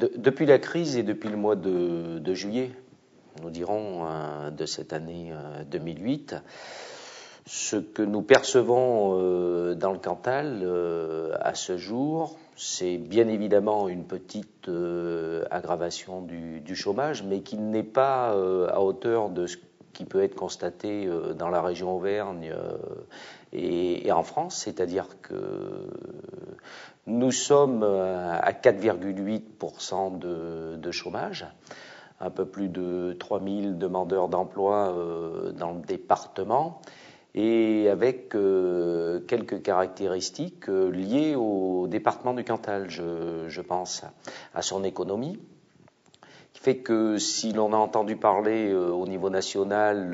Depuis la crise et depuis le mois de juillet, nous dirons, de cette année 2008, ce que nous percevons dans le Cantal à ce jour, c'est bien évidemment une petite aggravation du chômage, mais qui n'est pas à hauteur de ce qui peut être constaté dans la région Auvergne et en France, c'est-à-dire que nous sommes à 4,8% de chômage, un peu plus de 3000 demandeurs d'emploi dans le département, et avec quelques caractéristiques liées au département du Cantal, je pense, à son économie, qui fait que si l'on a entendu parler au niveau national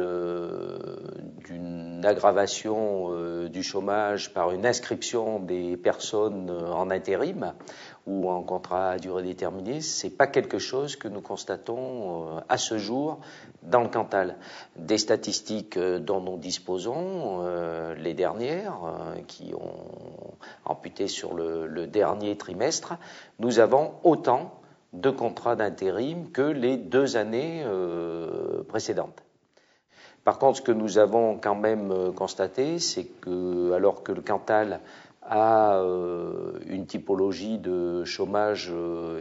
d'une aggravation du chômage par une inscription des personnes en intérim ou en contrat à durée déterminée, c'est pas quelque chose que nous constatons à ce jour dans le Cantal. Des statistiques dont nous disposons, les dernières, qui ont amputé sur le dernier trimestre, nous avons autant de contrats d'intérim que les 2 années précédentes. Par contre, ce que nous avons quand même constaté, c'est que alors que le Cantal a une typologie de chômage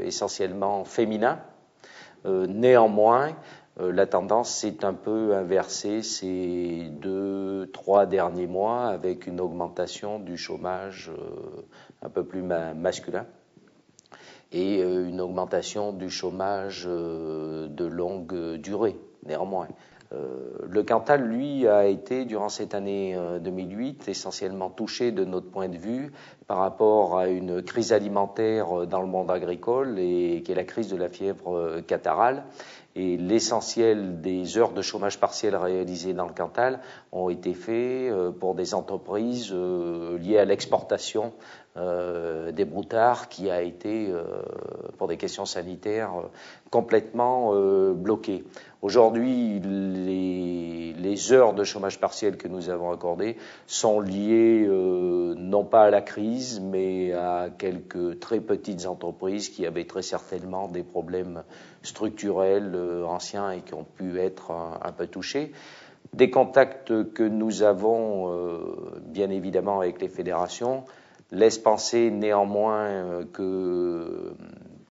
essentiellement féminin, néanmoins, la tendance s'est un peu inversée ces 2-3 derniers mois avec une augmentation du chômage un peu plus masculin et une augmentation du chômage de longue durée, néanmoins. Le Cantal, lui, a été, durant cette année 2008, essentiellement touché de notre point de vue par rapport à une crise alimentaire dans le monde agricole et qui est la crise de la fièvre catarrhale. Et l'essentiel des heures de chômage partiel réalisées dans le Cantal ont été faits pour des entreprises liées à l'exportation des broutards qui a été, pour des questions sanitaires, complètement bloqué. Aujourd'hui, les heures de chômage partiel que nous avons accordées sont liées non pas à la crise, mais à quelques très petites entreprises qui avaient très certainement des problèmes structurels anciens et qui ont pu être un peu touchés. Des contacts que nous avons, bien évidemment, avec les fédérations, laisse penser néanmoins que